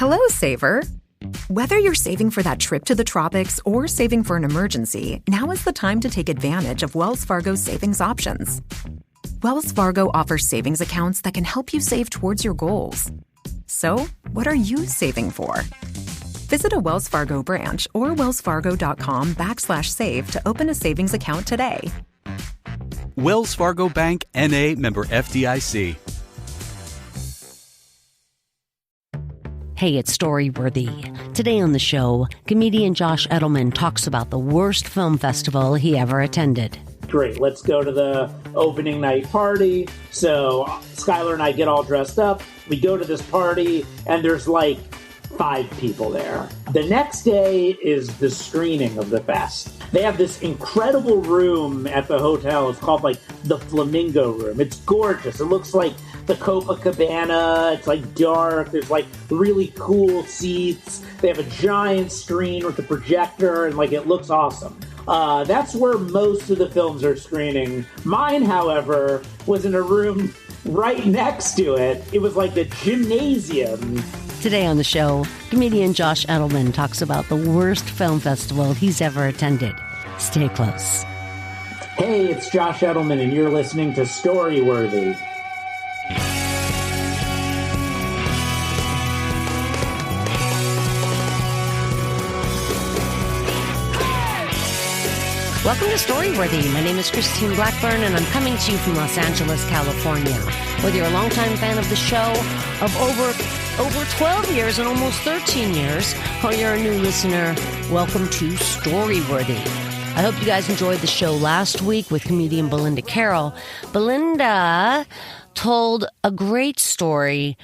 Hello, saver. Whether you're saving for that trip to the tropics or saving for an emergency, now is the time to take advantage of Wells Fargo's savings options. Wells Fargo offers savings accounts that can help you save towards your goals. So, what are you saving for? Visit a Wells Fargo branch or wellsfargo.com/save to open a savings account today. Wells Fargo Bank, N.A., member FDIC. Hey, it's Storyworthy. Today on the show, comedian Josh Edelman talks about the worst film festival he ever attended. Great, let's go to the opening night party. So Skylar and I get all dressed up. We go to this party, and there's like 5 people there. The next day is the screening of the fest. They have this incredible room at the hotel. It's called like the Flamingo Room. It's gorgeous. It looks like the Copacabana. It's like dark. There's like really cool seats. They have a giant screen with a projector, and like it looks awesome. That's where most of the films are screening. Mine, however, was in a room right next to it. It was like a gymnasium. Today on the show, comedian Josh Edelman talks about the worst film festival he's ever attended. Stay close. Hey, it's Josh Edelman, and you're listening to Storyworthy. Welcome to Storyworthy. My name is Christine Blackburn, and I'm coming to you from Los Angeles, California. Whether you're a longtime fan of the show of over 12 years and almost 13 years, or you're a new listener, welcome to Storyworthy. I hope you guys enjoyed the show last week with comedian Belinda Carroll. Belinda told a great story,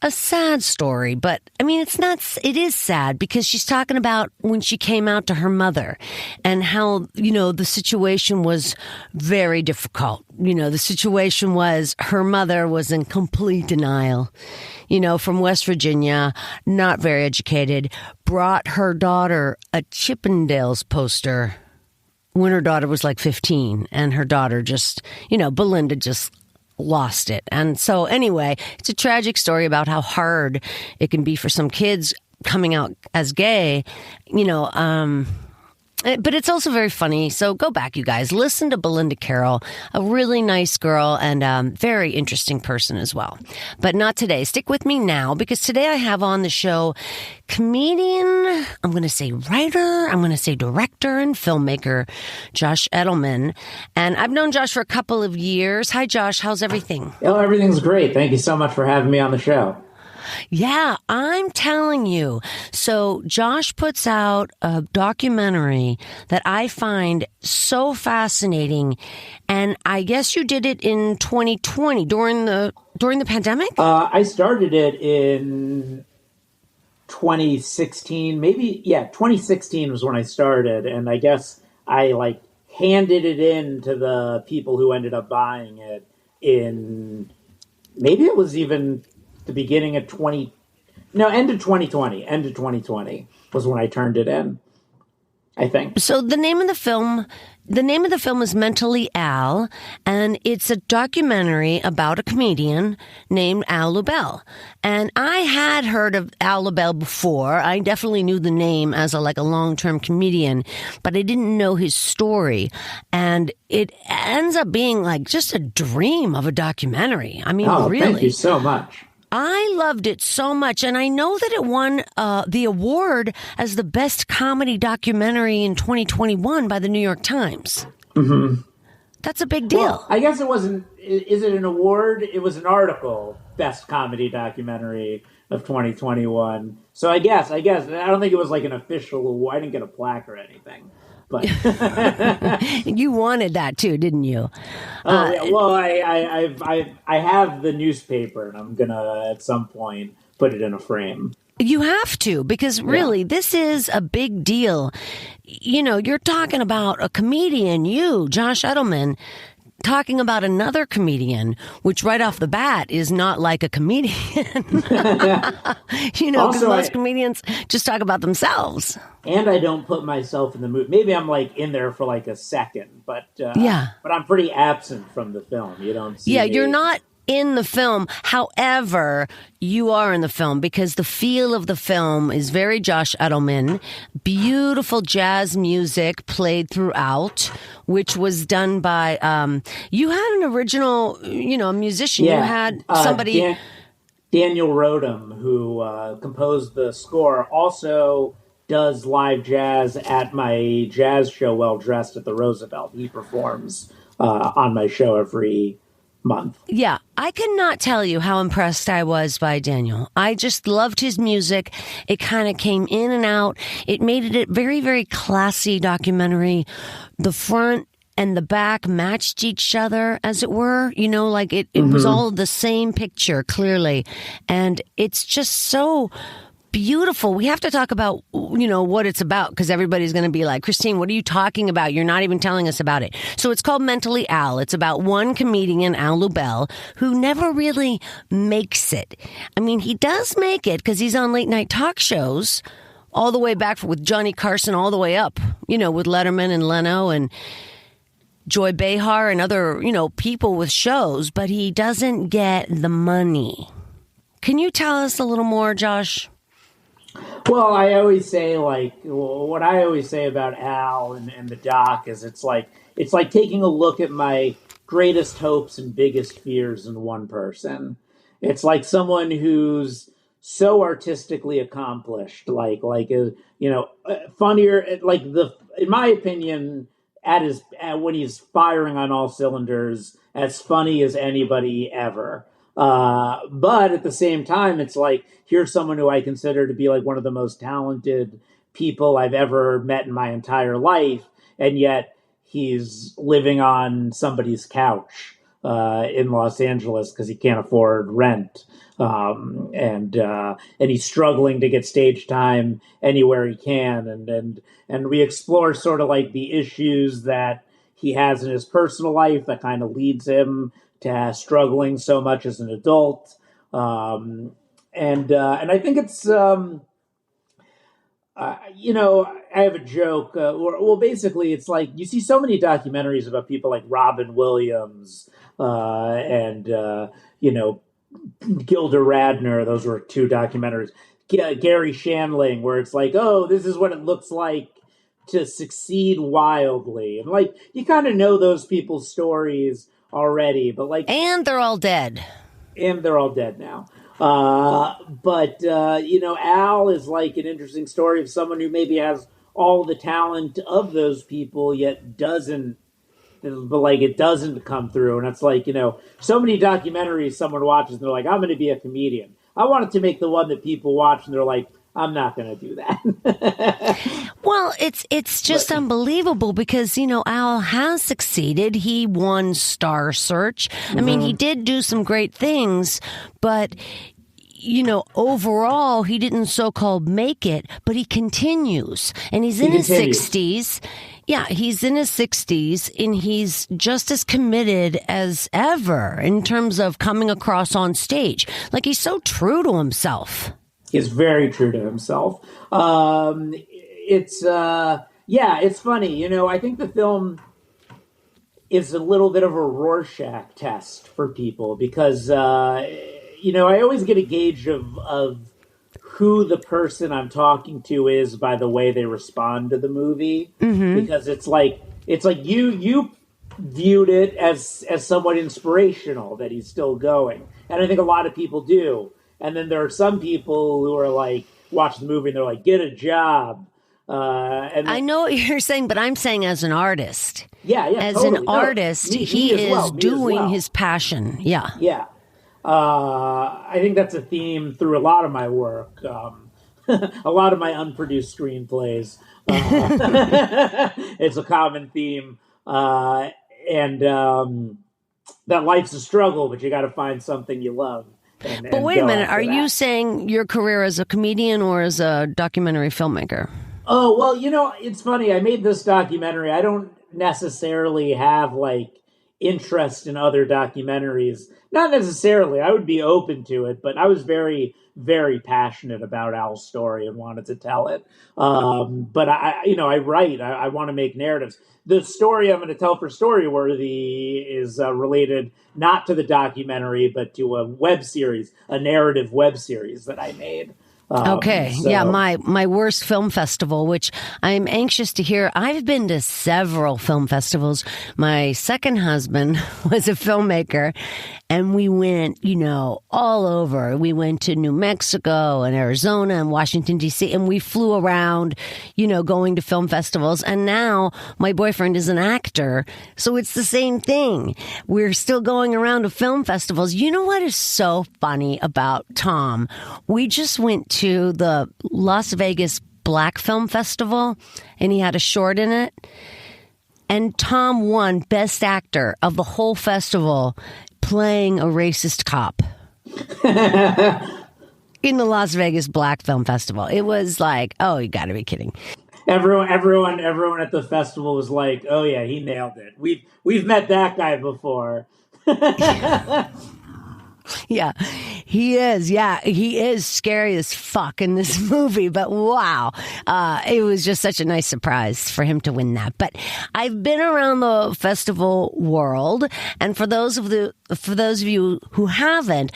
a sad story, but I mean, it is sad because she's talking about when she came out to her mother and how, the situation was very difficult. The situation was her mother was in complete denial, from West Virginia, not very educated, brought her daughter a Chippendales poster when her daughter was like 15, and her daughter just, Belinda just lost it. And so anyway, it's a tragic story about how hard it can be for some kids coming out as gay, but it's also very funny. So go back, you guys. Listen to Belinda Carroll, a really nice girl and very interesting person as well. But not today. Stick with me now, because today I have on the show comedian, I'm going to say writer, I'm going to say director and filmmaker, Josh Edelman. And I've known Josh for a couple of years. Hi, Josh. How's everything? Oh, everything's great. Thank you so much for having me on the show. Yeah, I'm telling you. So Josh puts out a documentary that I find so fascinating. And I guess you did it in 2020 during the pandemic? I started it in 2016, 2016 was when I started. And I guess I handed it in to the people who ended up buying it in, maybe it was even the beginning of end of 2020. End of 2020 was when I turned it in, I think. So the name of the film is Mentally Al, and it's a documentary about a comedian named Al Lubell. And I had heard of Al Lubell before. I definitely knew the name as a long-term comedian, but I didn't know his story. And it ends up being just a dream of a documentary. I mean, really. Thank you so much. I loved it so much, and I know that it won the award as the best comedy documentary in 2021 by the New York Times. Mm-hmm. That's a big deal. Well, I guess it wasn't. Is it an award? It was an article, best comedy documentary of 2021. So I guess I don't think it was an official award. I didn't get a plaque or anything. But you wanted that too, didn't you? Yeah. Well, I have the newspaper, and I'm gonna at some point put it in a frame. You have to, because really, this is a big deal. You're talking about a comedian, Josh Edelman, talking about another comedian, which right off the bat is not like a comedian. Because most comedians just talk about themselves. And I don't put myself in the movie. Maybe I'm in there for a second, but I'm pretty absent from the film. You don't see me. You're not in the film. However, you are in the film because the feel of the film is very Josh Edelman. Beautiful jazz music played throughout, which was done by, you had an original, musician. Yeah. You had somebody... Daniel Rodham, who composed the score, also does live jazz at my jazz show, Well Dressed at the Roosevelt. He performs on my show every month. Yeah, I cannot tell you how impressed I was by Daniel. I just loved his music. It kind of came in and out. It made it a very, very classy documentary. The front and the back matched each other, as it were. It was all the same picture, clearly. And it's just so beautiful. We have to talk about, what it's about, because everybody's going to be like, Christine, what are you talking about? You're not even telling us about it. So it's called Mentally Al. It's about one comedian, Al Lubell, who never really makes it. I mean, he does make it because he's on late night talk shows all the way back with Johnny Carson, all the way up, with Letterman and Leno and Joy Behar and other, people with shows, but he doesn't get the money. Can you tell us a little more, Josh? Well, I always say, what I always say about Al and the doc is it's like taking a look at my greatest hopes and biggest fears in one person. It's like someone who's so artistically accomplished, funnier, in my opinion, when he's firing on all cylinders, as funny as anybody ever. But at the same time, it's like, here's someone who I consider to be like one of the most talented people I've ever met in my entire life. And yet he's living on somebody's couch, in Los Angeles because he can't afford rent. And he's struggling to get stage time anywhere he can. And we explore sort of like the issues that he has in his personal life that kind of leads him to struggling so much as an adult. And I think it's, I have a joke. Basically, it's like you see so many documentaries about people like Robin Williams and Gilda Radner. Those were two documentaries. Gary Shandling, where it's like, oh, this is what it looks like to succeed wildly. And like, you kind of know those people's stories already, but like... And they're all dead. And they're all dead now. But Al is like an interesting story of someone who maybe has all the talent of those people, yet doesn't come through. And it's like, so many documentaries someone watches and they're like, I'm going to be a comedian. I wanted to make the one that people watch and they're like, I'm not going to do that. Well, it's just unbelievable because, Al has succeeded. He won Star Search. I mean, he did do some great things, but, overall, he didn't so-called make it, but he continues. And he's in his 60s. Yeah, he's in his 60s, and he's just as committed as ever in terms of coming across on stage. Like, he's so true to himself. He's very true to himself. It's funny. I think the film is a little bit of a Rorschach test for people because, I always get a gauge of who the person I'm talking to is by the way they respond to the movie. Mm-hmm. Because it's like you viewed it as somewhat inspirational that he's still going. And I think a lot of people do. And then there are some people who are like, watch the movie and they're like, get a job. And I know what you're saying, but I'm saying as an artist. Yeah, as totally. An artist, he is doing his passion. Yeah. Yeah. I think that's a theme through a lot of my work. A lot of my unproduced screenplays. It's a common theme. And that life's a struggle, but you got to find something you love. But wait a minute, are you saying your career as a comedian or as a documentary filmmaker? Oh, well, it's funny. I made this documentary. I don't necessarily have like interest in other documentaries. Not necessarily. I would be open to it, but I was very, very passionate about Al's story and wanted to tell it. But I write. I want to make narratives. The story I'm going to tell for Storyworthy is related not to the documentary, but to a web series, a narrative web series that I made. My worst film festival, which I'm anxious to hear. I've been to several film festivals. My second husband was a filmmaker, and we went, all over. We went to New Mexico and Arizona and Washington, D.C., and we flew around, going to film festivals. And now my boyfriend is an actor, so it's the same thing. We're still going around to film festivals. You know what is so funny about Tom? We just went to the Las Vegas Black Film Festival, and he had a short in it. And Tom won Best Actor of the whole festival, playing a racist cop in the Las Vegas Black Film Festival. It was like, oh, you got to be kidding. Everyone at the festival was like, oh yeah, he nailed it. We've met that guy before. Yeah, he is. Yeah, he is scary as fuck in this movie. But wow, it was just such a nice surprise for him to win that. But I've been around the festival world, and for those of you who haven't,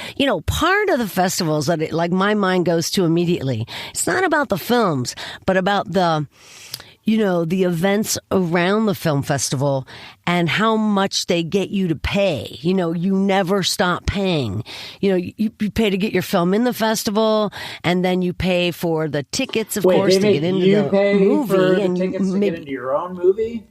part of the festivals that my mind goes to immediately. It's not about the films, but about the events around the film festival and how much they get you to pay. You never stop paying. You pay to get your film in the festival, and then you pay for the tickets, of course, to get into the movie. For the tickets to get into your own movie?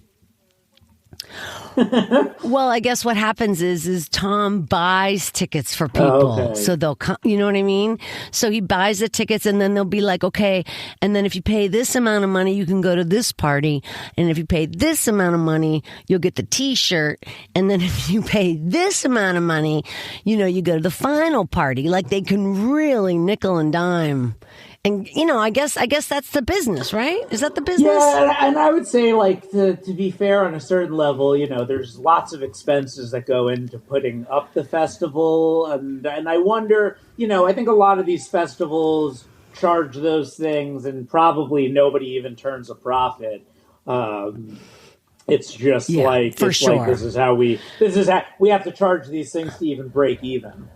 Well, I guess what happens is Tom buys tickets for people. So they'll come, you know what I mean? So he buys the tickets, and then they'll be like, okay, and then if you pay this amount of money, you can go to this party. And if you pay this amount of money, you'll get the t-shirt. And then if you pay this amount of money, you go to the final party. Like, they can really nickel and dime. And, I guess that's the business, right? Is that the business? Yeah, and I would say, to be fair on a certain level, there's lots of expenses that go into putting up the festival. And I wonder, I think a lot of these festivals charge those things, and probably nobody even turns a profit. It's just this is how we have to charge these things to even break even.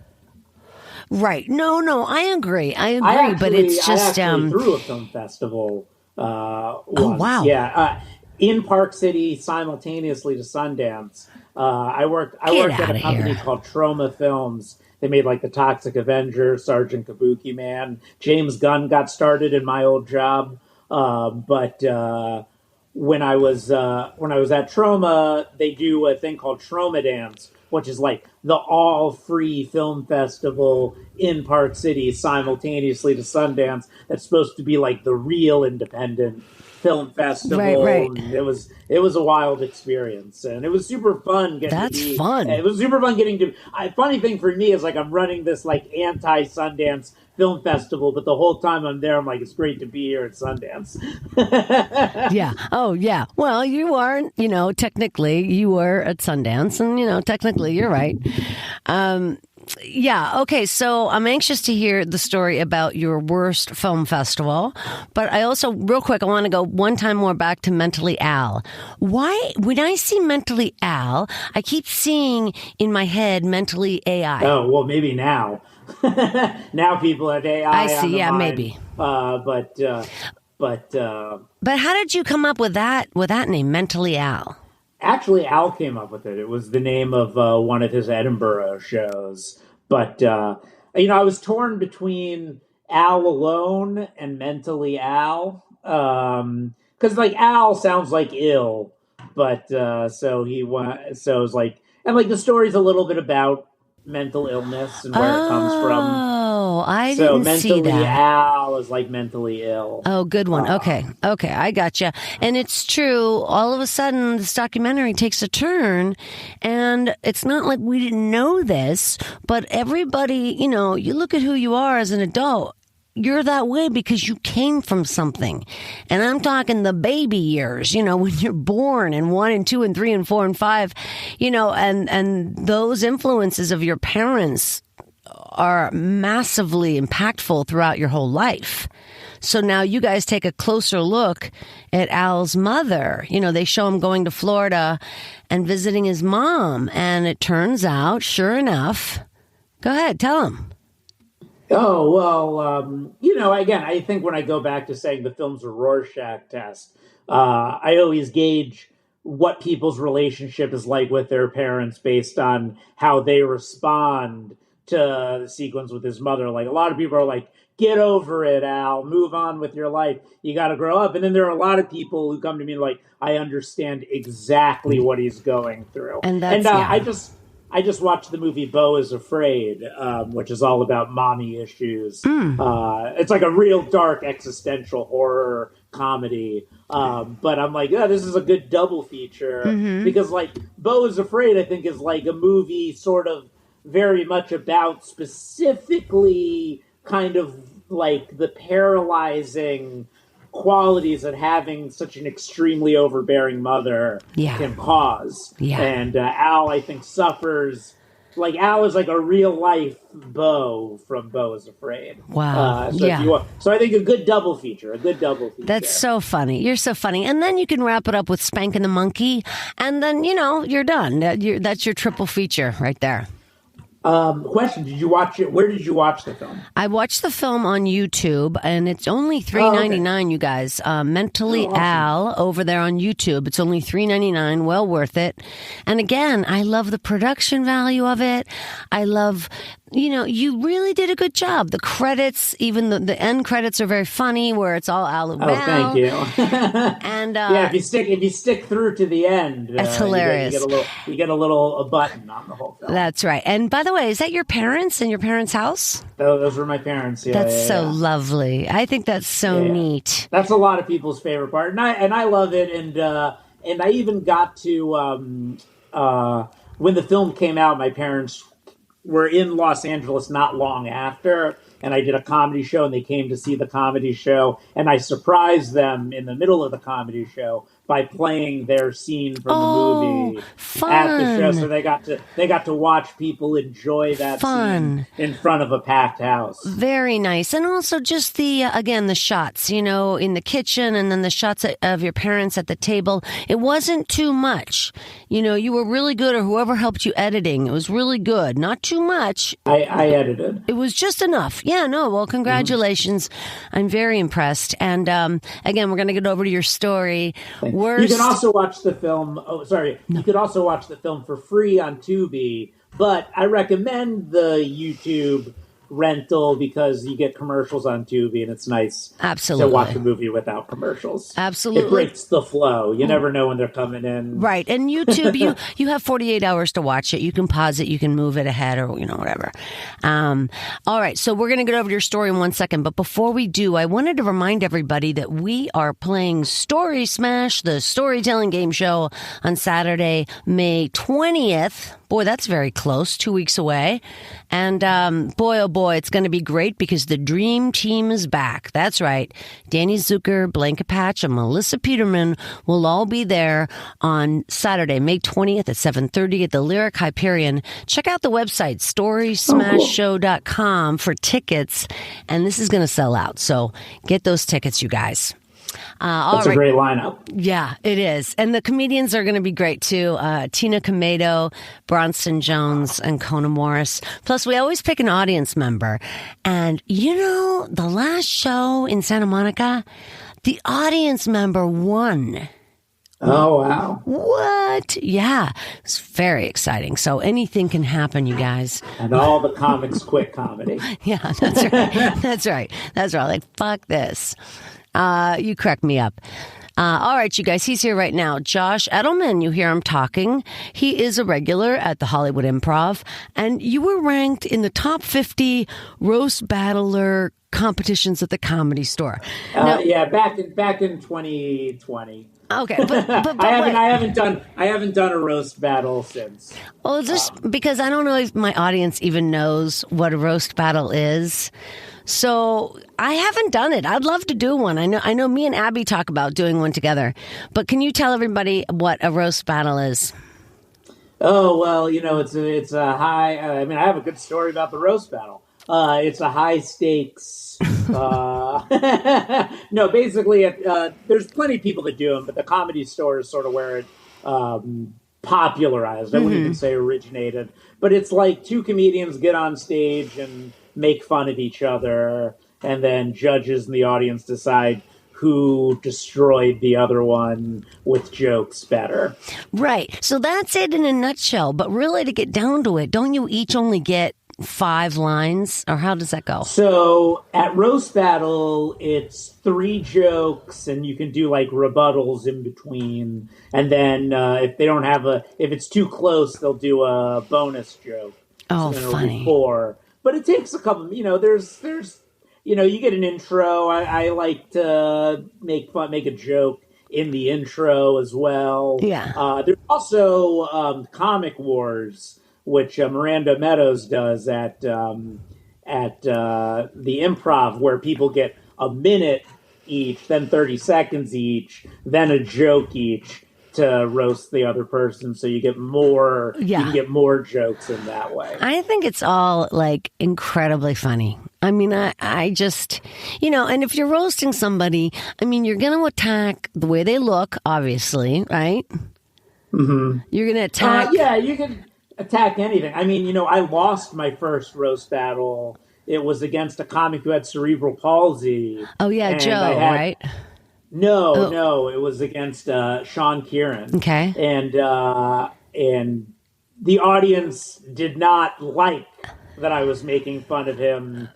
Right. No, I agree. But it's just I actually threw a film festival once. Oh, wow. Yeah, in Park City simultaneously to Sundance. I worked at a company called Troma Films. They made The Toxic Avenger, Sergeant Kabuki Man. James Gunn got started in my old job. But when I was at Troma, they do a thing called Troma Dance, which is the all-free film festival in Park City simultaneously to Sundance. That's supposed to be the real independent film festival. Right. And it was a wild experience, and it was super fun. Fun. It was super fun getting to. Funny thing for me is I'm running this anti-Sundance film festival, but the whole time I'm there, I'm it's great to be here at Sundance. Yeah. Oh, yeah. Well, you are, technically you were at Sundance, and, technically you're right. Yeah. Okay. So I'm anxious to hear the story about your worst film festival, but I also, real quick, I want to go one time more back to Mentally Al. Why, when I see Mentally Al, I keep seeing in my head Mentally AI. Oh, well, maybe now. Now people have AI. I see. On the Yeah, mind. maybe. But how did you come up with that name, Mentally Al? Actually, Al came up with it. It was the name of one of his Edinburgh shows. But, I was torn between Al alone and Mentally Al. Because, Al sounds like ill. But, so it was and the story's a little bit about mental illness and where it comes from. Oh, I didn't see that. So Mentally Al is mentally ill. Oh, good one. Okay, I gotcha. And it's true. All of a sudden, this documentary takes a turn, and it's not like we didn't know this, but everybody, you look at who you are as an adult, you're that way because you came from something. And I'm talking the baby years, when you're born, and 1 and 2 and 3 and 4 and 5, and those influences of your parents are massively impactful throughout your whole life. So now you guys take a closer look at Al's mother. They show him going to Florida and visiting his mom. And it turns out, sure enough, go ahead, tell him. Oh, well, again, I think when I go back to saying the film's a Rorschach test, I always gauge what people's relationship is like with their parents based on how they respond to the sequence with his mother. Like, a lot of people are like, get over it, Al, move on with your life. You got to grow up. And then there are a lot of people who come to me like, I understand exactly what he's going through. I just watched the movie Beau is Afraid, which is all about mommy issues. It's like a real dark existential horror comedy. But I'm like, this is a good double feature. Because like Beau is Afraid, I think, is like a movie sort of very much about specifically kind of like the paralyzing qualities that having such an extremely overbearing mother can cause. And Al, I think, suffers. Like, Al is like a real life Beau from Beau is Afraid. Wow. So I think a good double feature. That's so funny. You're so funny. And then you can wrap it up with Spank and the Monkey. And then, you're done. That's your triple feature right there. Question: did you watch it? Where did you watch the film? I watched the film on YouTube, and it's only $3.99. You guys, Mentally awesome. Al over there on YouTube. It's only $3.99. Well worth it. And again, I love the production value of it. I love. You really did a good job. The credits, even the end credits, are very funny, where it's all Al Ubal. Oh, thank you. And if you stick through to the end, it's hilarious. You get a little button on the whole film. That's right. And by the way, is that your parents in your parents' house? Those were my parents. Yeah, that's so lovely. I think that's so neat. That's a lot of people's favorite part, and I love it. And I even got to when the film came out, my parents were in Los Angeles not long after, and I did a comedy show, and they came to see the comedy show, and I surprised them in the middle of the comedy show by playing their scene from the movie at the show, so they got to watch people enjoy that scene in front of a packed house. Very nice. And also just the shots, in the kitchen, and then the shots of your parents at the table. It wasn't too much. You were really good, or whoever helped you editing. It was really good. Not too much. I edited. It was just enough. Yeah, no, well, congratulations. I'm very impressed. And again, we're going to get over to your story. You can also watch the film. You could also watch the film for free on Tubi, but I recommend the YouTube rental because you get commercials on Tubi, and it's nice to watch a movie without commercials. Absolutely. It breaks the flow. You never know when they're coming in. Right. And YouTube, you have 48 hours to watch it. You can pause it. You can move it ahead or, whatever. All right. So we're going to get over to your story in 1 second. But before we do, I wanted to remind everybody that we are playing Story Smash, the storytelling game show, on Saturday, May 20th. Boy, that's very close, 2 weeks away. And boy, oh boy, it's going to be great because the Dream Team is back. That's right. Danny Zucker, Blanca Patch, and Melissa Peterman will all be there on Saturday, May 20th at 7:30 at the Lyric Hyperion. Check out the website, storysmashshow.com, for tickets. And this is going to sell out. So get those tickets, you guys. That's a great lineup. Yeah, it is. And the comedians are going to be great, too. Tina Comedo, Bronson Jones, and Kona Morris. Plus, we always pick an audience member. And, the last show in Santa Monica, the audience member won. Oh, wow. What? Yeah. It's very exciting. So anything can happen, you guys. And all the comics quit comedy. Yeah, that's right. That's right. That's right. Like, fuck this. You crack me up. All right, you guys, he's here right now. Josh Edelman, you hear him talking. He is a regular at the Hollywood Improv, and you were ranked in the top 50 roast battler competitions at the Comedy Store. Now, back in 2020. Okay, but I haven't done a roast battle since. Well, just because I don't know if my audience even knows what a roast battle is. So I haven't done it. I'd love to do one. I know me and Abby talk about doing one together. But can you tell everybody what a roast battle is? Oh, well, it's a high. I have a good story about the roast battle. It's a high stakes. No, basically, there's plenty of people that do them, but the Comedy Store is sort of where it popularized. I wouldn't even say originated, but it's like two comedians get on stage and make fun of each other, and then judges in the audience decide who destroyed the other one with jokes better. Right. So that's it in a nutshell. But really, to get down to it, don't you each only get 5 lines? Or how does that go? So at Roast Battle, it's 3 jokes, and you can do like rebuttals in between. And then if it's too close, they'll do a bonus joke. Oh, so then funny. it'll be 4. But it takes a couple, there's you get an intro. I like to make a joke in the intro as well. Yeah. There's also Comic Wars, which Miranda Meadows does at the Improv, where people get a minute each, then 30 seconds each, then a joke each to roast the other person, so you get more. Yeah. You can get more jokes in that way. I think it's all like incredibly funny. I mean, I just, and if you're roasting somebody, I mean, you're going to attack the way they look, obviously, right? Mm-hmm. You're going to attack. Yeah, you can attack anything. I mean, I lost my first roast battle. It was against a comic who had cerebral palsy. Oh, yeah, Joe, right? No, it was against Sean Kieran. Okay. And the audience did not like that I was making fun of him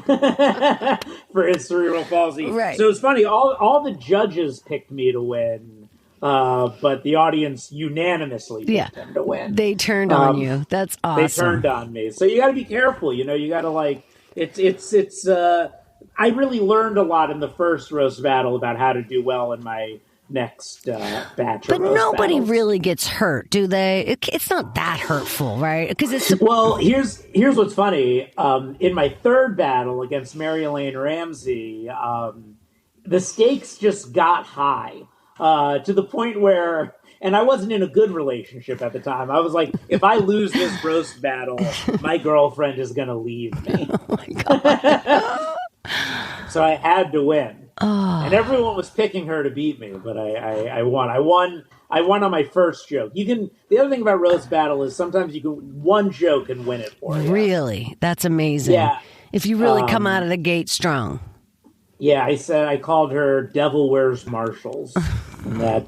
for his cerebral palsy. Right. So it's funny, all the judges picked me to win, but the audience unanimously picked him to win. They turned on you. That's awesome. They turned on me. So you got to be careful. You got to it's I really learned a lot in the first roast battle about how to do well in my next batch. But of roast nobody battles. really gets hurt, do they? It's not that hurtful, right? Because it's well. Here's what's funny. In my third battle against Mary Elaine Ramsey, the stakes just got high to the point where. And I wasn't in a good relationship at the time. I was like, if I lose this roast battle, my girlfriend is going to leave me. Oh my God. So I had to win. Oh. And everyone was picking her to beat me, but I won. I won on my first joke. The other thing about roast battle is sometimes one joke can win it for you. Really? That's amazing. Yeah. If you really come out of the gate strong. Yeah, I called her Devil Wears Marshalls. That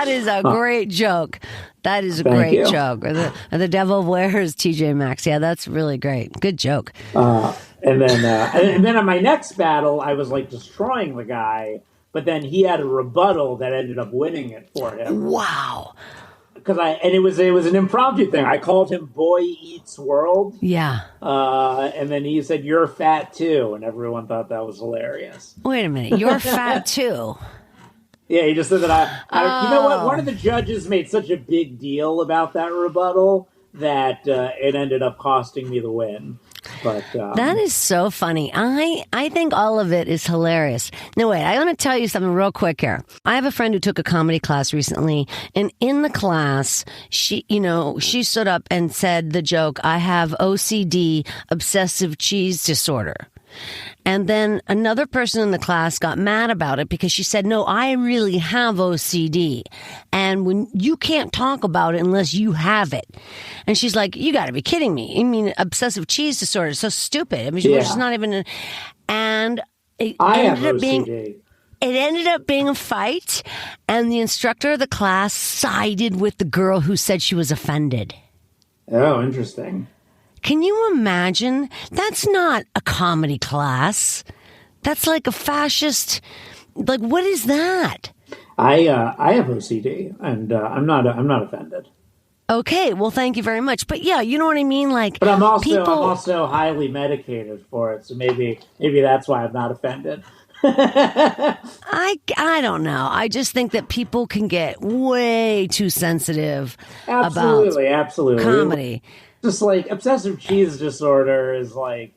is a great joke. That is a great joke. Or the Devil Wears TJ Maxx. Yeah, that's really great. Good joke. And then on my next battle, I was like destroying the guy, but then he had a rebuttal that ended up winning it for him. Wow. It was an impromptu thing. I called him Boy Eats World. Yeah. And then he said, "You're fat too," and everyone thought that was hilarious. Wait a minute, you're fat too. Yeah, he just said that you know what? One of the judges made such a big deal about that rebuttal that it ended up costing me the win. But that is so funny. I think all of it is hilarious. No, wait, I want to tell you something real quick here. I have a friend who took a comedy class recently, and in the class, she stood up and said the joke, "I have OCD, obsessive cheese disorder." And then another person in the class got mad about it because she said, "No, I really have OCD. And when you can't talk about it unless you have it." And she's like, "You got to be kidding me. I mean, obsessive cheese disorder is so stupid. I mean, she's just not even." And it ended up being a fight. And the instructor of the class sided with the girl who said she was offended. Oh, interesting. Can you imagine? That's not a comedy class. That's like a fascist. Like, what is that? I have OCD, and I'm not offended. Okay, well, thank you very much. But yeah, you know what I mean. Like, but I'm also highly medicated for it, so maybe that's why I'm not offended. I don't know. I just think that people can get way too sensitive about absolutely comedy. Just like obsessive cheese disorder is like,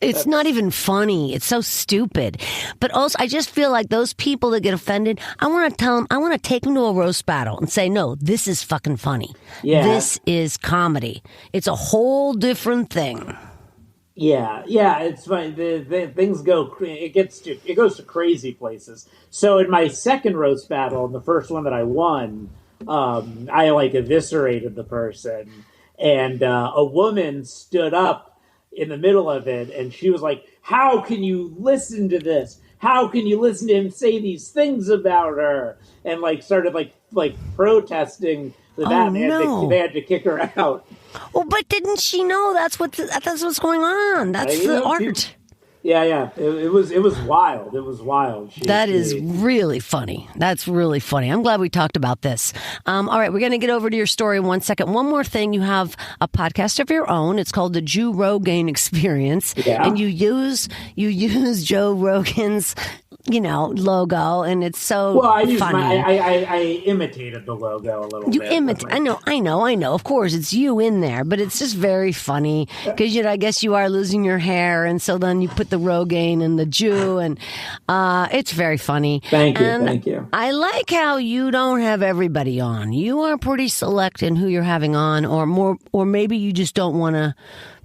It's not even funny. It's so stupid. But also, I just feel like those people that get offended, I want to tell them, I want to take them to a roast battle and say, no, this is fucking funny. Yeah. This is comedy. It's a whole different thing. Yeah, it's fine. The things go. It goes to crazy places. So in my second roast battle, the first one that I won, I like eviscerated the person, and a woman stood up in the middle of it, and she was like, "How can you listen to this? How can you listen to him say these things about her?" And like started like protesting the bat. They had to kick her out. Well, but didn't she know that's what's going on? That's the art. Yeah. It was wild. It was wild. That is really funny. That's really funny. I'm glad we talked about this. All right, we're going to get over to your story in 1 second. One more thing. You have a podcast of your own. It's called the Joe Rogan Experience. Yeah. And you use Joe Rogan's, logo, and it's so funny. I imitated the logo a little bit. You imitate. I know. Of course, it's you in there, but it's just very funny because I guess you are losing your hair, and so then you put the Rogaine and the Jew, and it's very funny. Thank you. I like how you don't have everybody on. You are pretty select in who you're having on, or maybe you just don't want to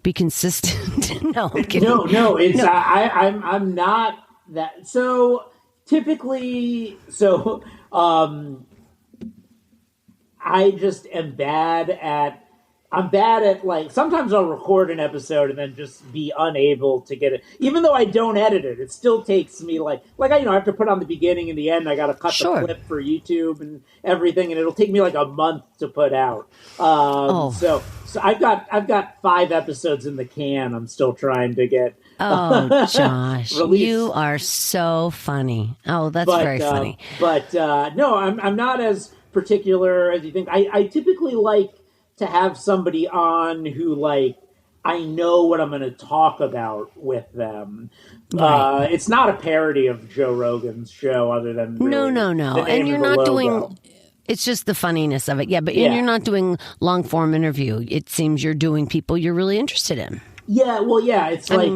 be consistent. No, I'm kidding. No. It's I'm not that. So typically, I just am bad at. I'm bad at like, sometimes I'll record an episode and then just be unable to get it. Even though I don't edit it, it still takes me like I have to put on the beginning and the end. I got to cut the clip for YouTube and everything, and it'll take me like a month to put out. So I've got 5 episodes in the can. I'm still trying to get. Oh, Josh, you are so funny. Oh, that's very funny. But no, I'm not as particular as you think. I typically like to have somebody on who I know what I'm going to talk about with them. Right. It's not a parody of Joe Rogan's show, other than really no. And you're not doing. It's just the funniness of it. Yeah, but you're not doing long form interview. It seems you're doing people you're really interested in. Yeah, well, yeah. It's like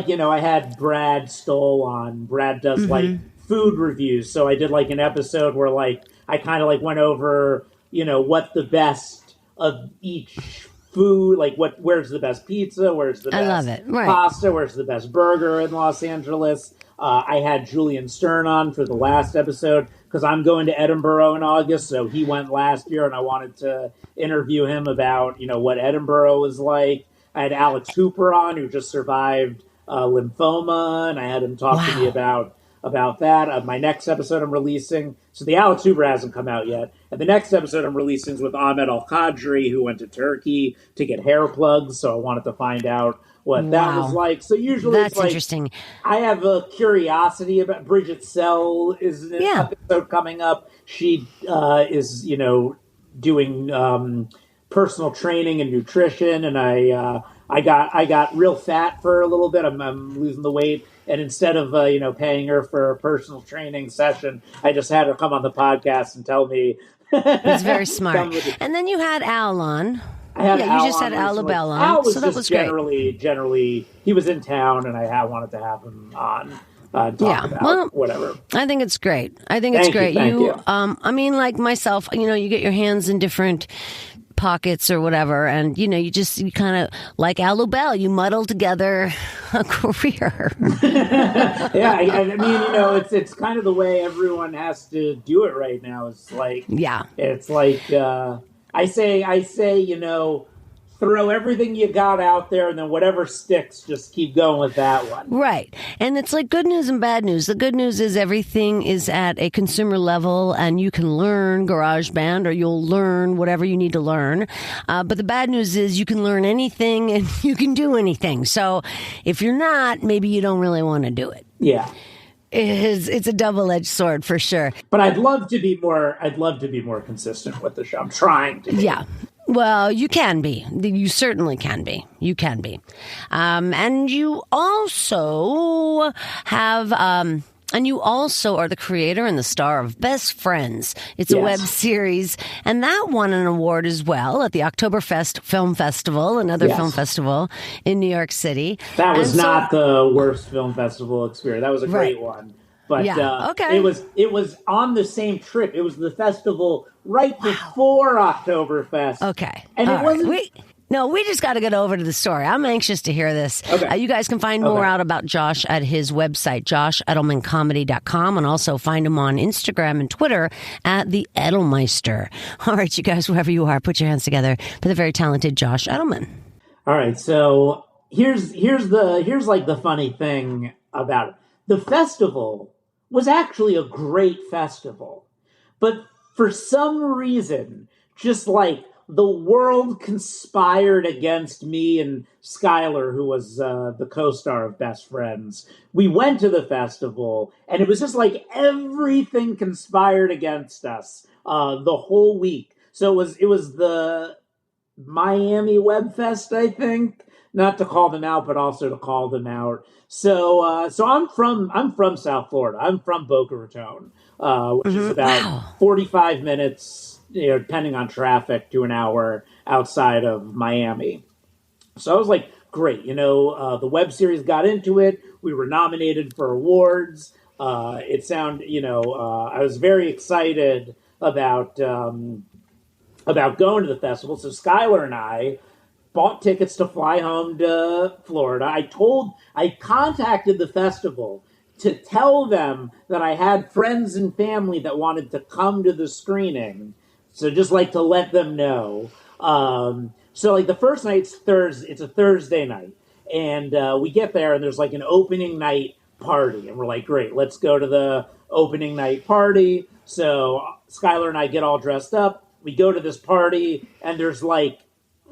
I had Brad Stoll on. Brad does food reviews, so I did an episode where I kind of went over what the best of each food, where's the best pizza, where's the best pasta, where's the best burger in Los Angeles. I had Julian Stern on for the last episode because I'm going to Edinburgh in August, so he went last year, and I wanted to interview him about what Edinburgh was like. I had Alex Hooper on, who just survived lymphoma, and I had him talk to me about that. My next episode I'm releasing, so the Alex Hooper hasn't come out yet, and the next episode I'm releasing is with Ahmed Al-Qadri, who went to Turkey to get hair plugs, so I wanted to find out what that was like. So usually that's interesting. I have a curiosity about Bridget Sell is an episode coming up. She is, doing personal training and nutrition, and I got real fat for a little bit. I'm losing the weight, and instead of paying her for a personal training session, I just had her come on the podcast and tell me. It's very smart. And then you had Al on. Al you just had Al LaBelle on. Al was so that was generally he was in town, and I wanted to have him on. Talk about whatever. I think it's great. Thank you. I mean, like myself, you get your hands in different pockets or whatever, and you kind of like Al LaBelle, you muddle together a career. I mean, it's kind of the way everyone has to do it right now. It's I say, throw everything you got out there, and then whatever sticks, just keep going with that one. Right. And it's like good news and bad news. The good news is everything is at a consumer level, and you can learn GarageBand, or you'll learn whatever you need to learn. But the bad news is you can learn anything and you can do anything. So if you're not, maybe you don't really want to do it. Yeah. It's a double-edged sword for sure. But I'd love to be more consistent with the show. I'm trying to be. Yeah. Well, you can be. You certainly can be. You can be. And you also have And you also are the creator and the star of Best Friends. It's a web series, and that won an award as well at the Oktoberfest Film Festival, another film festival in New York City. That was not the worst film festival experience. That was a great one. But it was on the same trip. It was the festival right before Oktoberfest. Okay. And it wasn't... No, we just got to get over to the story. I'm anxious to hear this. Okay. You guys can find more out about Josh at his website, joshedelmancomedy.com, and also find him on Instagram and Twitter at the Edelmeister. All right, you guys, wherever you are, put your hands together for the very talented Josh Edelman. All right, so here's like the funny thing about it. The festival was actually a great festival, but for some reason, just like the world conspired against me and Skylar, who was the co-star of Best Friends. We went to the festival, and it was just like everything conspired against us the whole week. So it was the Miami Web Fest, I think. Not to call them out, but also to call them out. So I'm from South Florida. I'm from Boca Raton, which is about 45 minutes. Depending on traffic, to an hour outside of Miami. So I was like, great. The web series got into it. We were nominated for awards. I was very excited about going to the festival. So Skylar and I bought tickets to fly home to Florida. I contacted the festival to tell them that I had friends and family that wanted to come to the screening. So just like to let them know. So like the first night, it's a Thursday night. And we get there and there's like an opening night party. And we're like, great, let's go to the opening night party. So Skylar and I get all dressed up. We go to this party and there's like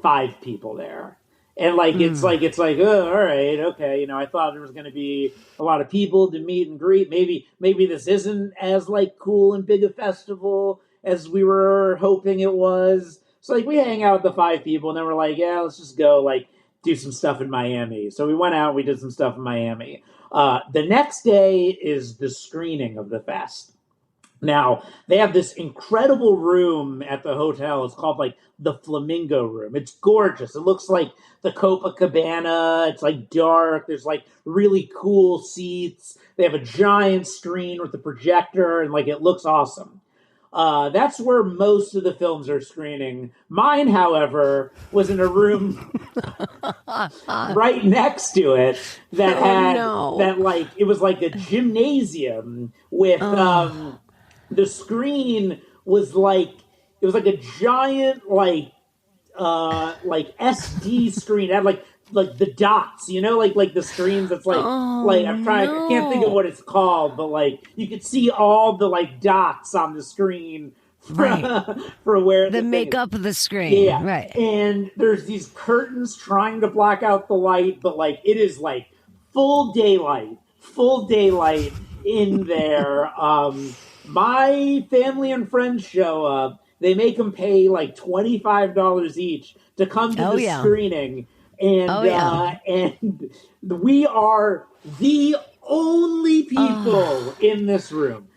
5 people there. And like, it's like, oh, all right, okay. I thought there was going to be a lot of people to meet and greet. Maybe this isn't as like cool and big a festival as we were hoping it was. So like we hang out with the 5 people and then we're like, yeah, let's just go like do some stuff in Miami. So we went out, we did some stuff in Miami. The next day is the screening of the fest. Now, they have this incredible room at the hotel. It's called like the Flamingo Room. It's gorgeous. It looks like the Copacabana. It's like dark. There's like really cool seats. They have a giant screen with a projector and like it looks awesome. That's where most of the films are screening. Mine, however, was in a room right next to it that it was like a gymnasium with the screen was like it was like a giant like SD screen. It had like the dots, like the screens that's like I can't think of what it's called, but like you could see all the like dots on the screen for where the makeup of the screen. Yeah. Right. And there's these curtains trying to block out the light, but like it is like full daylight in there. My family and friends show up. They make them pay like $25 each to come to the screening. And and we are the only people in this room.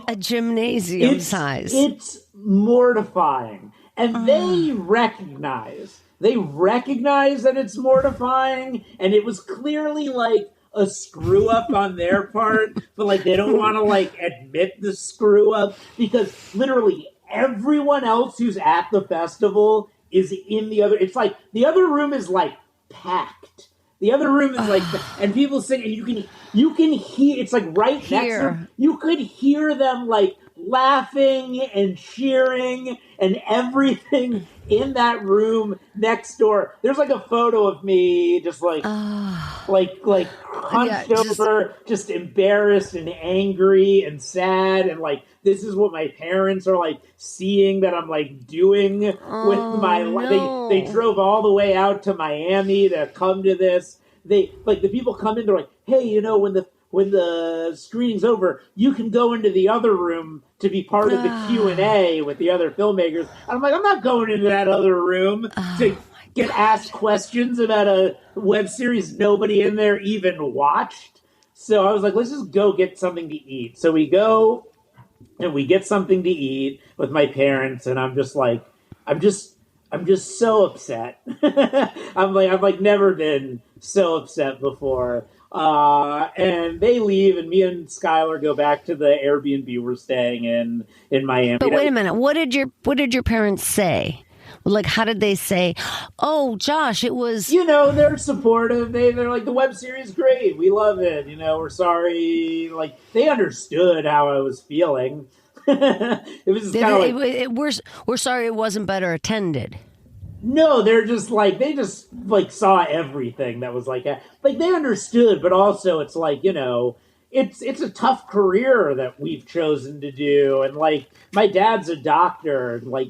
A gymnasium size. It's mortifying. And they recognize that it's mortifying, and it was clearly like a screw up on their part, but like they don't want to like admit the screw up because literally everyone else who's at the festival is in the other. It's like the other room is like packed. The other room is like, and people sing, and you can hear. It's like right next to them. You could hear them like laughing and cheering and everything in that room next door. There's like a photo of me just like hunched over, just embarrassed and angry and sad, and like this is what my parents are like seeing that I'm like doing with my life. They drove all the way out to Miami to come to this. They like the people come in, they're like, hey, when the screening's over, you can go into the other room to be part of the Q&A with the other filmmakers. And I'm like, I'm not going into that other room to get asked questions about a web series nobody in there even watched. So I was like, let's just go get something to eat. So we go and we get something to eat with my parents, and I'm just like, I'm just so upset. I've like never been so upset before. And they leave, and me and Skylar go back to the Airbnb we're staying in Miami. But wait a minute, what did your parents say? Like, how did they say, oh, Josh, it was... they're supportive. They're like, the web series is great. We love it. We're sorry. Like, they understood how I was feeling. It was just kind of like... We're sorry it wasn't better attended. No, they're just like, they just like saw everything that was like they understood, but also it's like, it's a tough career that we've chosen to do. And like, my dad's a doctor, and like,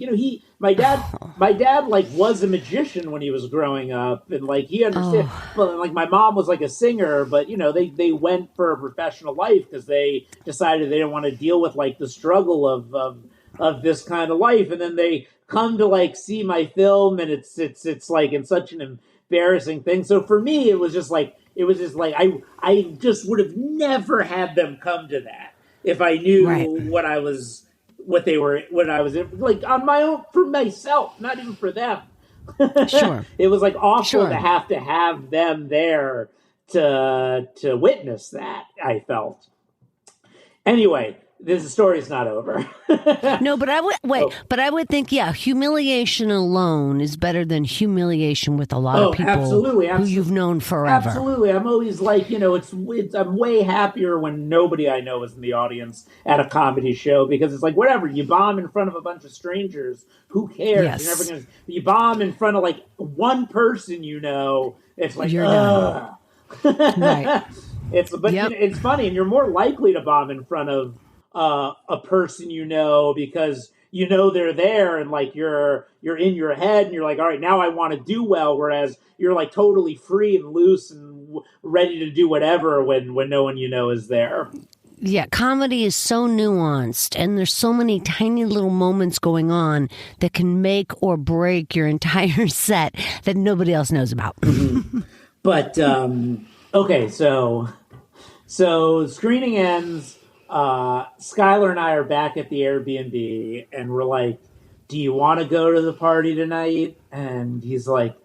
my dad like was a magician when he was growing up, and like he understood. Well, like my mom was like a singer, but they went for a professional life because they decided they didn't want to deal with like the struggle of this kind of life, and then they come to like see my film, and it's like in such an embarrassing thing. So for me, it was just like I just would have never had them come to that if I knew what I was like on my own, for myself, not even for them. Sure. It was like awful to have them there to witness that, I felt. Anyway, this story's not over. No, but I would think, humiliation alone is better than humiliation with a lot of people who you've known forever. Absolutely. I'm always like, I'm way happier when nobody I know is in the audience at a comedy show, because it's like, whatever, you bomb in front of a bunch of strangers, who cares? Yes. You're never you bomb in front of like one person, it's like, you're done. Right. It's funny, and you're more likely to bomb in front of a person because they're there, and like you're in your head, and you're like, all right, now I want to do well, whereas you're like totally free and loose and ready to do whatever when no one is there. Yeah, comedy is so nuanced, and there's so many tiny little moments going on that can make or break your entire set that nobody else knows about. Mm-hmm. But okay, so screening ends. Skylar and I are back at the Airbnb, and we're like, do you want to go to the party tonight? And he's like,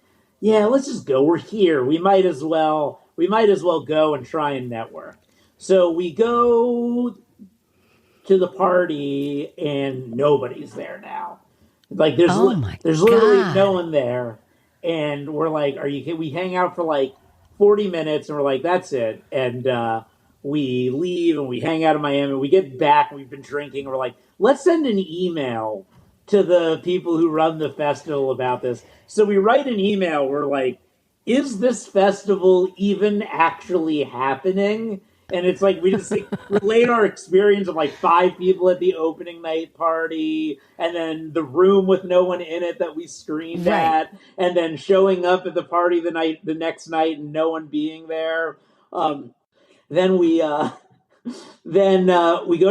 yeah, let's just go. We're here. We might as well go and try and network. So we go to the party, and nobody's there now. Like there's literally no one there. And we're like, we hang out for like 40 minutes, and we're like, that's it. And, we leave, and we hang out in Miami. We get back, and we've been drinking. We're like, let's send an email to the people who run the festival about this. So we write an email. We're like, is this festival even actually happening? And it's like, we just relate our experience of like 5 people at the opening night party, and then the room with no one in it that we screamed at, and then showing up at the party the next night and no one being there. Then we go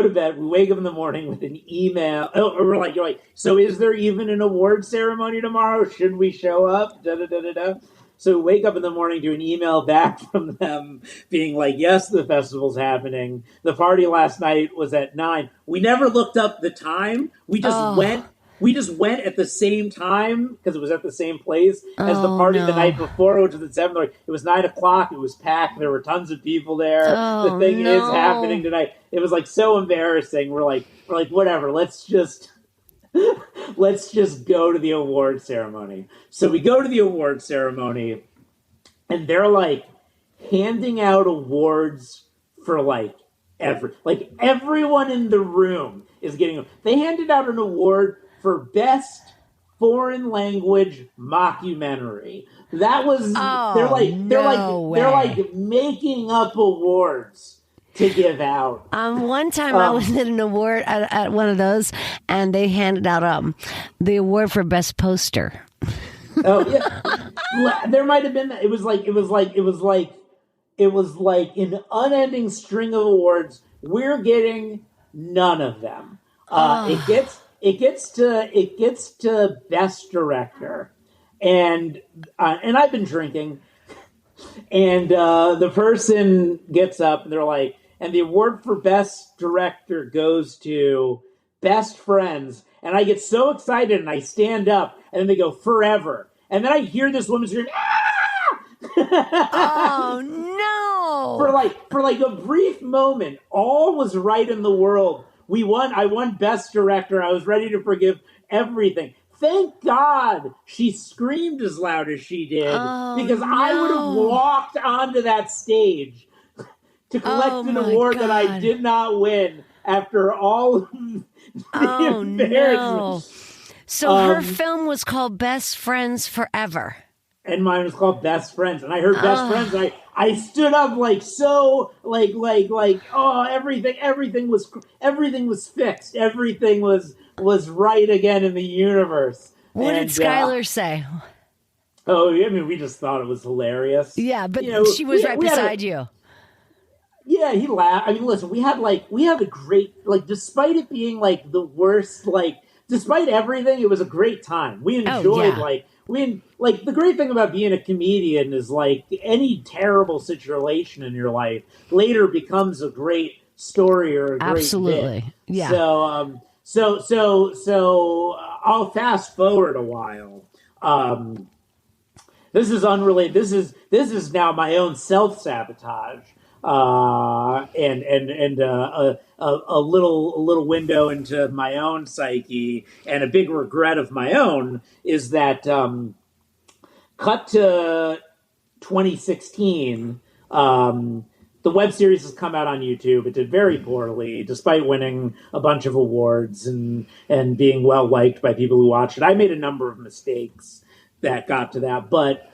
to bed. We wake up in the morning with an email. You're like, so is there even an award ceremony tomorrow? Should we show up? Da da da da da. So we wake up in the morning to an email back from them being like, yes, the festival's happening. The party last night was at 9. We never looked up the time. We just went. We just went at the same time because it was at the same place as the party the night before, which was at 7. It was 9 o'clock. It was packed. There were tons of people there. The thing is happening tonight. It was like so embarrassing. We're like, whatever. Let's just go to the award ceremony. So we go to the award ceremony, and they're like handing out awards for everyone in the room is getting. They handed out an award for best foreign language mockumentary. That was they're like making up awards to give out. One time I was at an award at one of those, and they handed out the award for best poster. Oh yeah, there might have been. It was like an unending string of awards. We're getting none of them. It gets to best director, and I've been drinking. And the person gets up and they're like, and the award for best director goes to Best Friends. And I get so excited and I stand up and then they go, Forever. And then I hear this woman scream, Oh no! For like a brief moment, all was right in the world. We won. I won Best Director. I was ready to forgive everything. Thank God she screamed as loud as she did, because I would have walked onto that stage to collect an award that I did not win after all of the embarrassment. No. So her film was called Best Friends Forever. And mine was called Best Friends. And I heard Best Friends. And I stood up like so, like, oh, everything was fixed. Everything was right again in the universe. What did Skylar say? Oh, I mean, we just thought it was hilarious. Yeah, but she was right beside you. Yeah, he laughed. I mean, listen, we had a great, like, despite it being like the worst, like, despite everything, it was a great time. We enjoyed, the great thing about being a comedian is, like, any terrible situation in your life later becomes a great story or a great Absolutely. bit. Yeah. So I'll fast forward a while. This is unrelated. This is now my own self-sabotage. And a little window into my own psyche, and a big regret of my own is that cut to 2016, the web series has come out on YouTube. It did very poorly, despite winning a bunch of awards and being well liked by people who watched it. I made a number of mistakes that got to that, but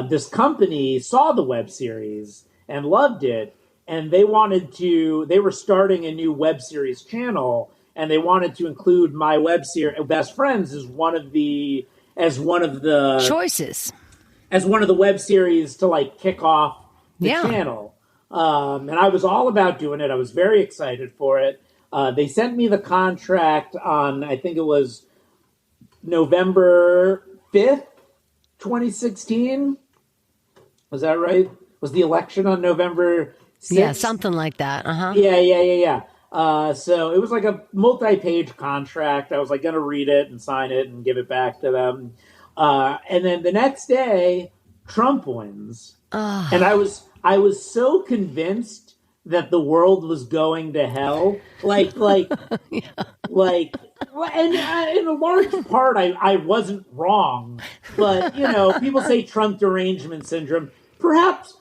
this company saw the web series and loved it, and they were starting a new web series channel, and they wanted to include my web series Best Friends as one of the choices, as one of the web series to, like, kick off the channel. And I was all about doing it. I was very excited for it. They sent me the contract on, I think it was November 5th, 2016. Was that right? Was the election on November 6th? Yeah, something like that. Uh-huh. Yeah. So it was like a multi-page contract. I was like going to read it and sign it and give it back to them. And then the next day, Trump wins. And I was so convinced that the world was going to hell. And in a large part, I wasn't wrong. But, people say Trump derangement syndrome. Perhaps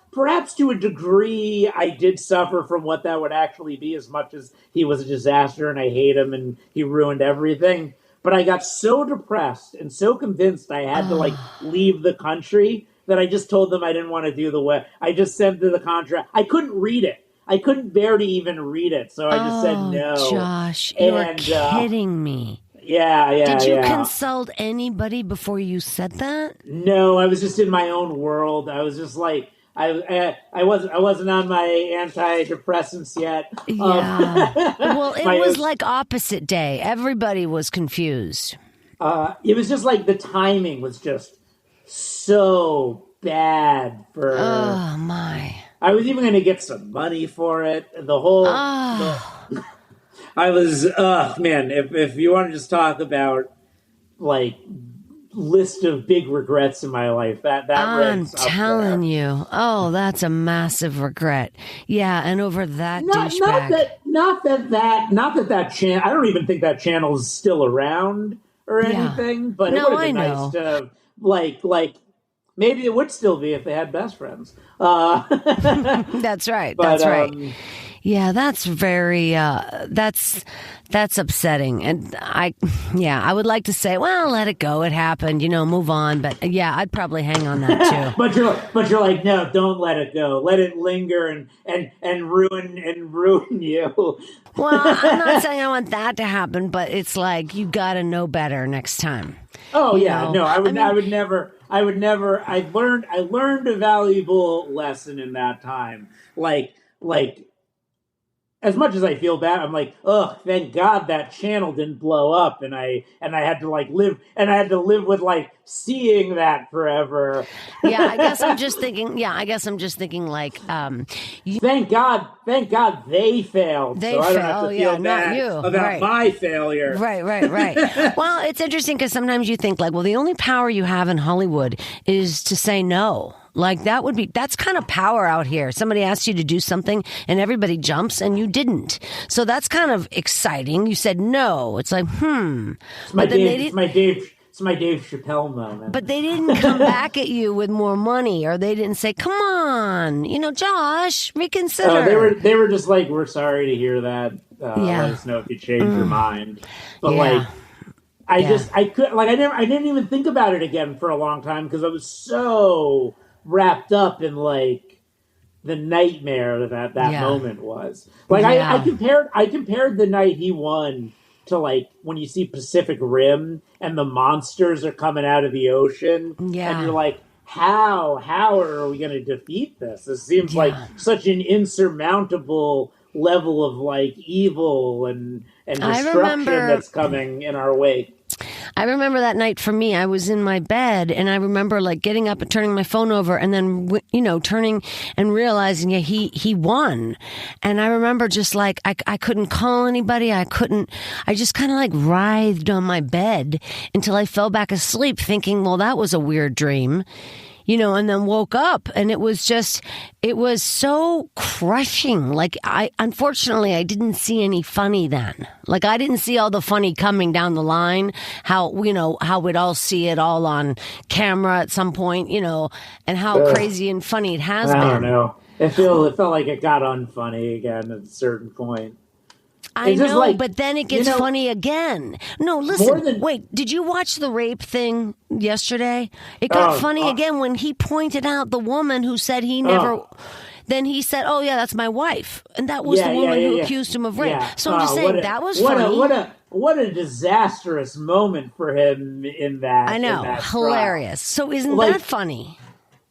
to a degree, I did suffer from what that would actually be, as much as he was a disaster and I hate him and he ruined everything. But I got so depressed and so convinced I had to leave the country that I just told them I didn't want to do the web. I just sent them the contract. I couldn't read it. I couldn't bear to even read it. So I just said no. Josh, you're kidding me. Yeah. Did you consult anybody before you said that? No, I was just in my own world. I was just like, I wasn't on my antidepressants yet. Yeah. Well, it was like opposite day. Everybody was confused. It was just like the timing was just so bad for. Oh my! I was even going to get some money for it. The whole. I was. Man, if you want to just talk about like list of big regrets in my life, that I'm telling you. Oh, that's a massive regret. Yeah, and over that douchebag. Not that channel. I don't even think that channel is still around or anything. But it would have been nice to like. Maybe it would still be if they had Best Friends. That's right. That's right. Yeah, that's very, that's upsetting. And I would like to say, well, let it go. It happened, move on. But yeah, I'd probably hang on that too. but you're like, no, don't let it go. Let it linger and ruin you. Well, I'm not saying I want that to happen, but it's like, you got to know better next time. Oh yeah. No, I would never. I learned a valuable lesson in that time. Like as much as I feel bad, I'm like, ugh, thank God that channel didn't blow up, and I had to live with like seeing that forever. Yeah, I guess I'm just thinking. Yeah, I guess I'm just thinking like, thank God they failed. They so I don't have fail, to yeah, feel not bad you. about Right. my failure. Right. Well, it's interesting because sometimes you think like, well, the only power you have in Hollywood is to say no. Like that's kind of power out here. Somebody asks you to do something and everybody jumps and you didn't. So that's kind of exciting. You said no. It's like, It's my Dave Chappelle moment. But they didn't come back at you with more money, or they didn't say, come on, Josh, reconsider. They were just like, we're sorry to hear that. Let us know if you change your mind. But I didn't even think about it again for a long time because I was so wrapped up in like the nightmare that moment was. Like I compared the night he won to like when you see Pacific Rim and the monsters are coming out of the ocean, and you're like, how are we going to defeat this? This seems like such an insurmountable level of like evil and destruction that's coming in our wake. I remember that night for me, I was in my bed and I remember like getting up and turning my phone over and then, turning and realizing he won. And I remember just like, I couldn't call anybody. I just kind of like writhed on my bed until I fell back asleep thinking, well, that was a weird dream. And then woke up and it was so crushing. Like unfortunately, I didn't see any funny then. Like I didn't see all the funny coming down the line, how we'd all see it all on camera at some point, and how crazy and funny it has been. I don't know. It felt like it got unfunny again at a certain point. I know, but then it gets funny again. No, listen, wait, did you watch the rape thing yesterday? It got funny again when he pointed out the woman who said he never... Then he said, oh, yeah, that's my wife. And that was the woman who accused him of rape. Yeah. So I'm just saying, that was funny. What a disastrous moment for him in that. I know, hilarious. So isn't that funny?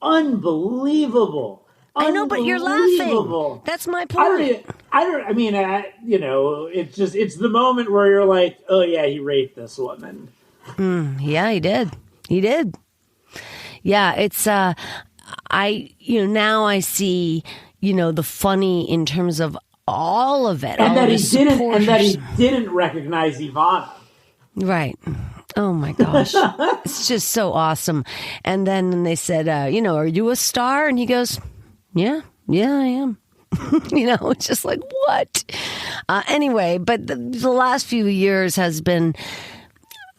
Unbelievable. I know, but you're laughing. That's my point. It's the moment where you're like, oh yeah, he raped this woman. Yeah, he did. Yeah, it's, now I see, the funny in terms of all of it. And that he didn't recognize Ivana. Right. Oh my gosh. It's just so awesome. And then they said, are you a star? And he goes, Yeah, I am. It's just like, what? Anyway, but the last few years has been,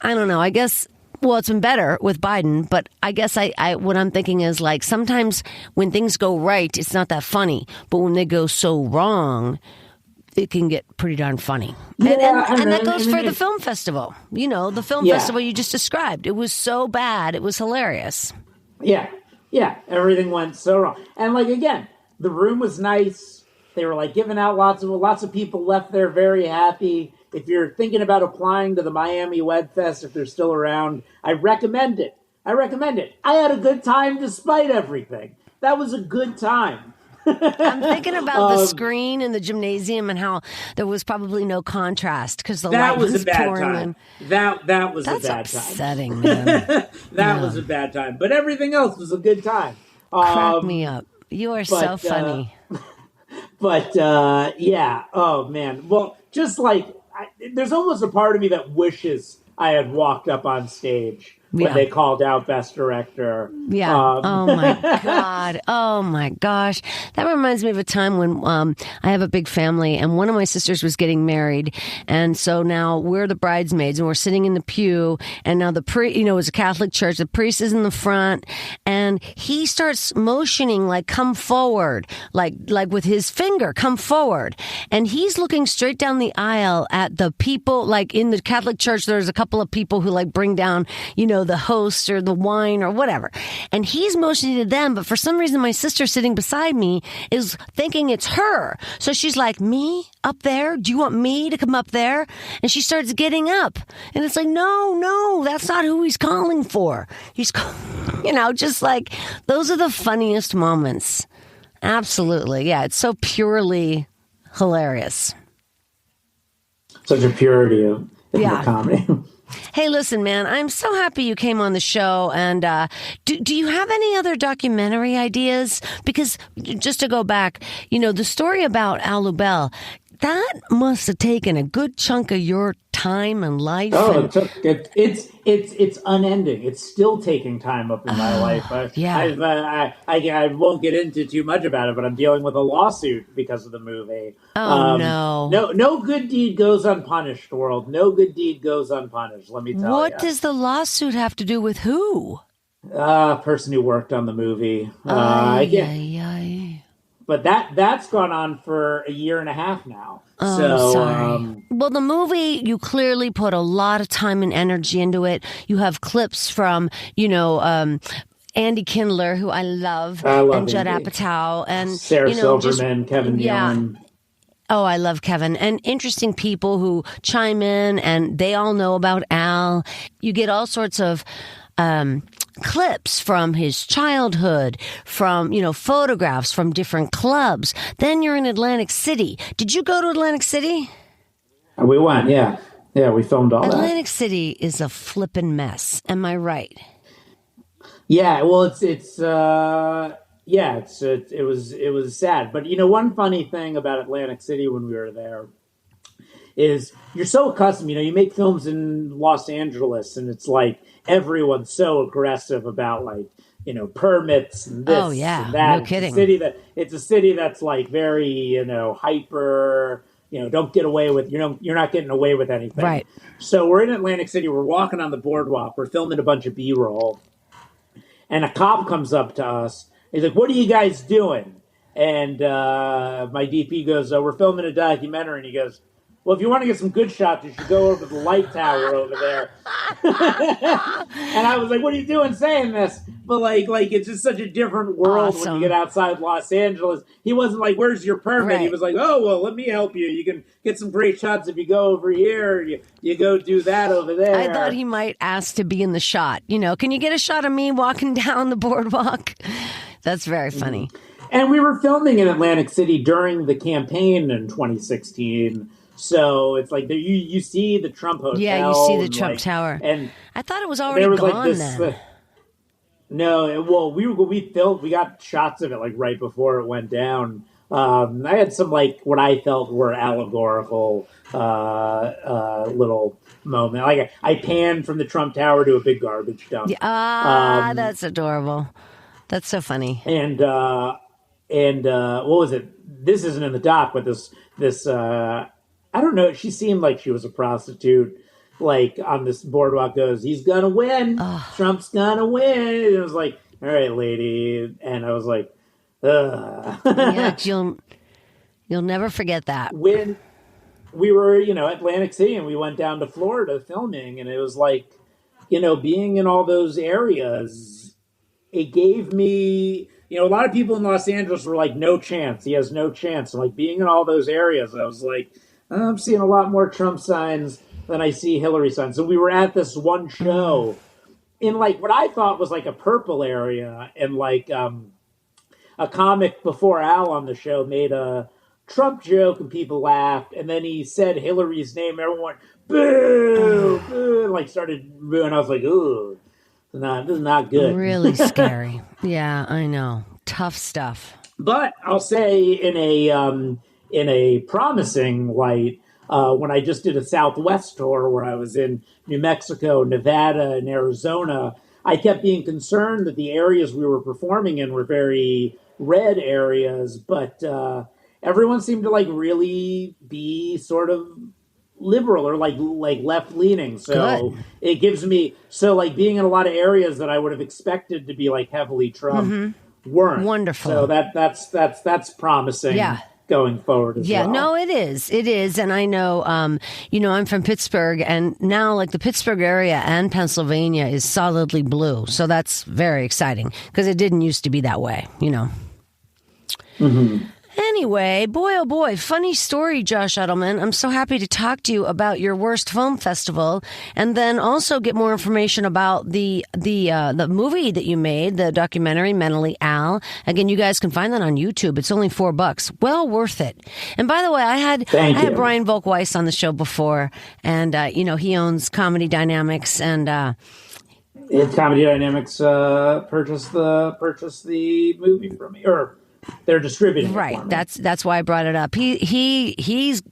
I don't know, I guess, well, it's been better with Biden, but I guess what I'm thinking is like sometimes when things go right, it's not that funny. But when they go so wrong, it can get pretty darn funny. And that goes for the film festival. The film festival you just described. It was so bad. It was hilarious. Yeah, everything went so wrong. And like again, the room was nice. They were like giving out lots of people left there very happy. If you're thinking about applying to the Miami Web Fest, if they're still around, I recommend it. I had a good time despite everything. That was a good time. I'm thinking about the screen in the gymnasium and how there was probably no contrast because the light was pouring in. That was a bad time. That's upsetting, man. That was a bad time. But everything else was a good time. Crack me up. You are so funny. Oh, man. Well, just like, there's almost a part of me that wishes I had walked up on stage when they called out Best Director. Yeah. Oh, my God. Oh, my gosh. That reminds me of a time when I have a big family, and one of my sisters was getting married. And so now we're the bridesmaids, and we're sitting in the pew. And now it's a Catholic church. The priest is in the front, and he starts motioning, like, come forward, like with his finger, come forward. And he's looking straight down the aisle at the people, like in the Catholic church, there's a couple of people who like bring down, the host or the wine or whatever. And he's motioning to them, but for some reason my sister sitting beside me is thinking it's her. So she's like, me up there? Do you want me to come up there? And she starts getting up. And it's like, no, that's not who he's calling for. He's, just like, those are the funniest moments. Absolutely. Yeah, it's so purely hilarious. Such a purity of the comedy. Hey, listen, man, I'm so happy you came on the show. And do you have any other documentary ideas? Because just to go back, the story about Al Lubell, that must have taken a good chunk of your time and life. Oh, it's unending. It's still taking time up in my life. I won't get into too much about it, but I'm dealing with a lawsuit because of the movie. No good deed goes unpunished, world. No good deed goes unpunished. Let me tell you. What does the lawsuit have to do with who? Person who worked on the movie. But that's gone on for a year and a half now. Oh, so, sorry. Well, the movie, you clearly put a lot of time and energy into it. You have clips from, Andy Kindler, who I love and Judd Apatow, and Sarah Silverman, Kevin Nealon. Oh, I love Kevin. And interesting people who chime in, and they all know about Al. You get all sorts of clips from his childhood, from, photographs from different clubs. Then you're in Atlantic City. Did you go to Atlantic City? We went, yeah. Yeah, we filmed all Atlantic City is a flippin' mess. Am I right? Yeah, well, it was sad. But, one funny thing about Atlantic City when we were there is you're so accustomed, you make films in Los Angeles, and it's like everyone's so aggressive about permits and this and that. No kidding. It's a city that's like very, hyper, don't get away with, you're not getting away with anything. Right. So we're in Atlantic City, we're walking on the boardwalk, we're filming a bunch of B-roll, and a cop comes up to us. He's like, "What are you guys doing?" And my DP goes, "We're filming a documentary." And he goes, "Well, if you want to get some good shots, you should go over to the light tower over there." And I was like, "What are you doing saying this?" But like it's just such a different world when you get outside Los Angeles. He wasn't like, "Where's your permit?" Right. He was like, "Oh, well, let me help you. You can get some great shots if you go over here. You go do that over there." I thought he might ask to be in the shot. Can you get a shot of me walking down the boardwalk? That's very funny. And we were filming in Atlantic City during the campaign in 2016. So it's like you see the Trump Hotel. Yeah, you see the Trump Tower. And I thought it was already gone then. No, well, we got shots of it like right before it went down. I had some what I felt were allegorical little moment. Like I panned from the Trump Tower to a big garbage dump. That's adorable. That's so funny. And what was it? This isn't in the doc, but this. I don't know. She seemed like she was a prostitute. On this boardwalk goes, "He's gonna win. Trump's gonna win." And it was like, "All right, lady." And I was like, ugh. Yeah, you'll never forget that. When we were, Atlantic City, and we went down to Florida filming, and it was like, being in all those areas, it gave me, a lot of people in Los Angeles were like, "No chance. He has no chance." And being in all those areas, I was like, I'm seeing a lot more Trump signs than I see Hillary signs. So we were at this one show in what I thought was a purple area, and a comic before Al on the show made a Trump joke and people laughed, and then he said Hillary's name, everyone went, "Boo, boo," and started booing. I was like, "Ooh, this is not good." Really scary. Yeah, I know. Tough stuff. But I'll say in a promising light, when I just did a Southwest tour where I was in New Mexico, Nevada, and Arizona, I kept being concerned that the areas we were performing in were very red areas, but everyone seemed to really be sort of liberal or left leaning. So good. It gives me being in a lot of areas that I would have expected to be heavily Trump weren't. Wonderful. So that's promising. Yeah. Going forward as well. Yeah, no, it is. And I know, I'm from Pittsburgh, and now the Pittsburgh area and Pennsylvania is solidly blue. So that's very exciting because it didn't used to be that way, Mm-hmm. Anyway, boy, oh boy, funny story, Josh Edelman. I'm so happy to talk to you about your worst film festival, and then also get more information about the movie that you made, the documentary Mentally Al. Again, you guys can find that on YouTube. It's only $4. Well worth it. And by the way, I had Brian Volk-Weiss on the show before, and he owns Comedy Dynamics, and Comedy Dynamics purchased the movie from me, or they're distributing right. It for me. That's why I brought it up. He's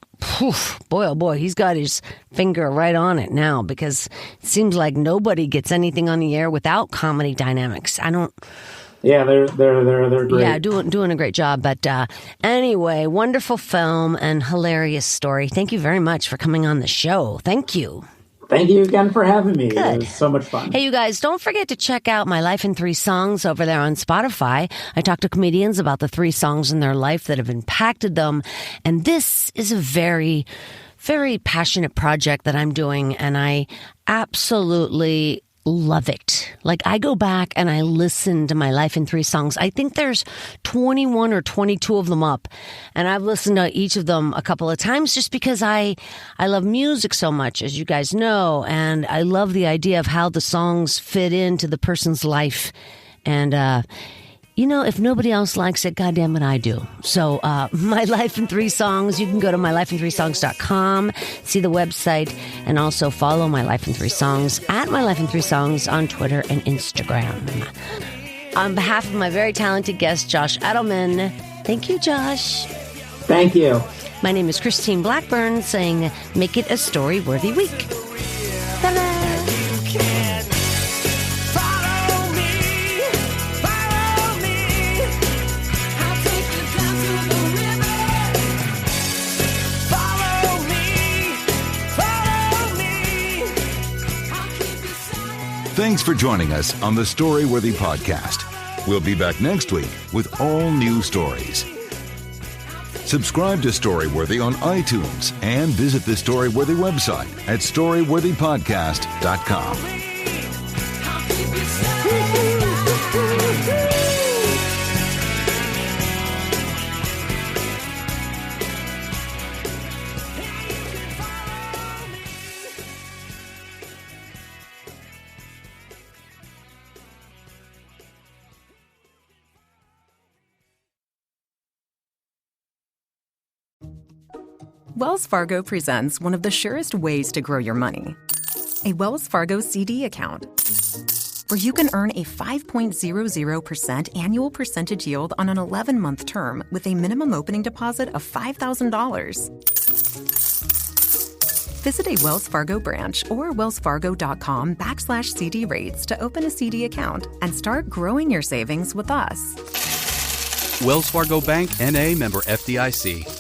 boy, oh boy, he's got his finger right on it now, because it seems like nobody gets anything on the air without Comedy Dynamics. Yeah, they're great. Yeah, doing a great job. But anyway, wonderful film and hilarious story. Thank you very much for coming on the show. Thank you. Thank you again for having me. Good. It was so much fun. Hey, you guys, don't forget to check out My Life in 3 Songs over there on Spotify. I talk to comedians about the 3 songs in their life that have impacted them. And this is a very, very passionate project that I'm doing, and I absolutely love it. Like, I go back and I listen to My Life in 3 Songs. I think there's 21 or 22 of them up, and I've listened to each of them a couple of times just because I love music so much, as you guys know, and I love the idea of how the songs fit into the person's life. And if nobody else likes it, goddamn it, I do. So, My Life in 3 Songs, you can go to mylifein3songs.com, see the website, and also follow My Life in 3 Songs at My Life in 3 Songs on Twitter and Instagram. On behalf of my very talented guest, Josh Edelman, thank you, Josh. Thank you. My name is Christine Blackburn, saying, make it a story-worthy week. Ta-da! Thanks for joining us on the Storyworthy Podcast. We'll be back next week with all new stories. Subscribe to Storyworthy on iTunes and visit the Storyworthy website at storyworthypodcast.com. Wells Fargo presents one of the surest ways to grow your money. A Wells Fargo CD account, where you can earn a 5.00% annual percentage yield on an 11-month term with a minimum opening deposit of $5,000. Visit a Wells Fargo branch or wellsfargo.com/CD rates to open a CD account and start growing your savings with us. Wells Fargo Bank, N.A., member FDIC.